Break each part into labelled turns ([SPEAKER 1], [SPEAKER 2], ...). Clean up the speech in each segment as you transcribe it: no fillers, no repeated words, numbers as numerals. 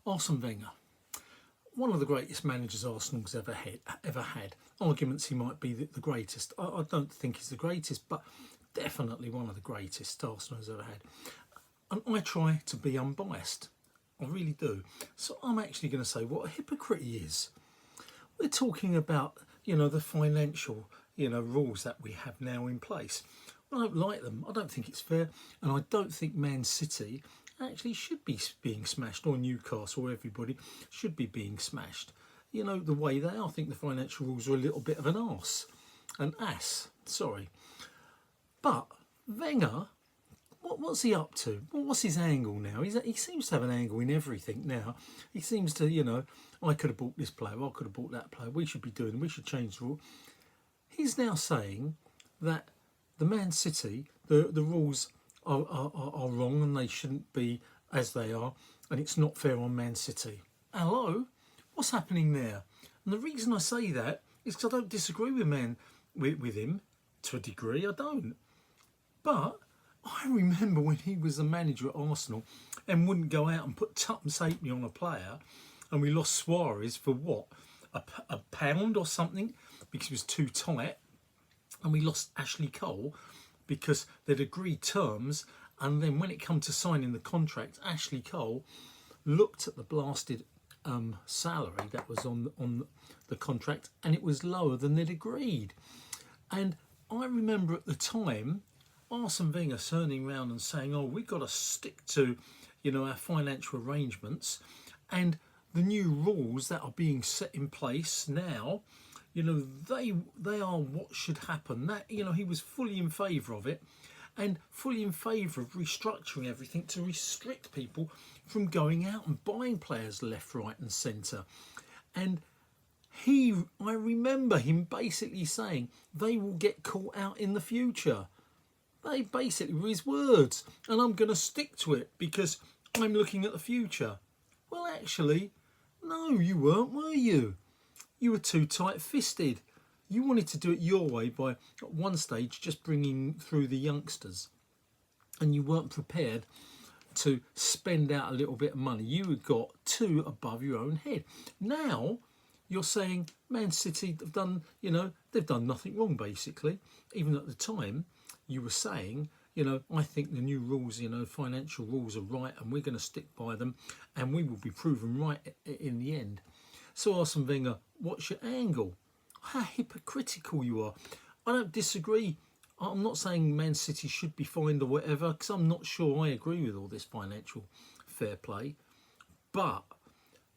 [SPEAKER 1] Arsene Wenger, one of the greatest managers Arsenal's ever had. Arguments he might be the greatest. I don't think he's the greatest, but definitely one of the greatest Arsenal's ever had. And I try to be unbiased. I really do. So I'm actually going to say what a hypocrite he is. We're talking about, the financial, rules that we have now in place. I don't like them. I don't think it's fair. And I don't think Man City actually should be being smashed, or Newcastle, or everybody should be being smashed. The way they are. I think the financial rules are a little bit of an ass, sorry. But Wenger, what's he up to? What's his angle now? He seems to have an angle in everything now. He seems to, I could have bought this player, I could have bought that player, we should change the rule. He's now saying that the Man City, the rules are wrong and they shouldn't be as they are, and it's not fair on Man City. Hello? What's happening there? And the reason I say that is because I don't disagree with him to a degree, I don't. But I remember when he was the manager at Arsenal and wouldn't go out and put tuppence halfpenny on a player, and we lost Suarez for what? A pound or something, because he was too tight, and we lost Ashley Cole because they'd agreed terms, and then when it come to signing the contract, Ashley Cole looked at the blasted salary that was on the contract, and it was lower than they'd agreed. And I remember at the time Arsene Wenger turning around and saying, "Oh, we've got to stick to, our financial arrangements, and the new rules that are being set in place now, they are what should happen." That he was fully in favour of it, and fully in favour of restructuring everything to restrict people from going out and buying players left, right, and centre. And I remember him basically saying they will get caught out in the future. They basically were his words, and I'm going to stick to it because I'm looking at the future. Well, actually, no, you weren't, were you? You were too tight-fisted. You wanted to do it your way by, at one stage, just bringing through the youngsters, and you weren't prepared to spend out a little bit of money. You had got too above your own head. Now you're saying Man City have done, they've done nothing wrong, basically. Even at the time, you were saying, I think the new rules, financial rules are right, and we're going to stick by them, and we will be proven right in the end. So Arsene Wenger, what's your angle? How hypocritical you are. I don't disagree. I'm not saying Man City should be fined or whatever, because I'm not sure I agree with all this financial fair play. But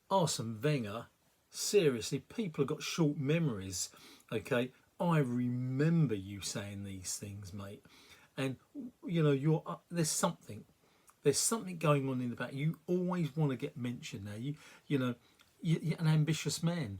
[SPEAKER 1] Arsene Wenger, seriously, people have got short memories, okay? I remember you saying these things, mate. And, there's something going on in the back. You always want to get mentioned now. You're an ambitious man.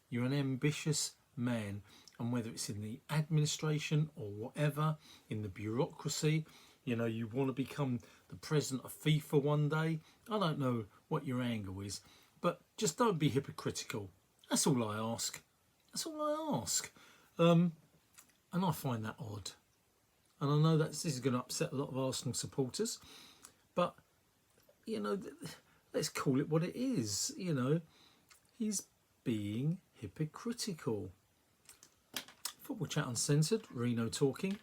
[SPEAKER 1] You're an ambitious man. And whether it's in the administration or whatever, in the bureaucracy, you want to become the president of FIFA one day. I don't know what your angle is, but just don't be hypocritical. That's all I ask. That's all I ask. And I find that odd. And I know that this is going to upset a lot of Arsenal supporters, but, let's call it what it is. He's being hypocritical. Football Chat Uncensored, Reno talking.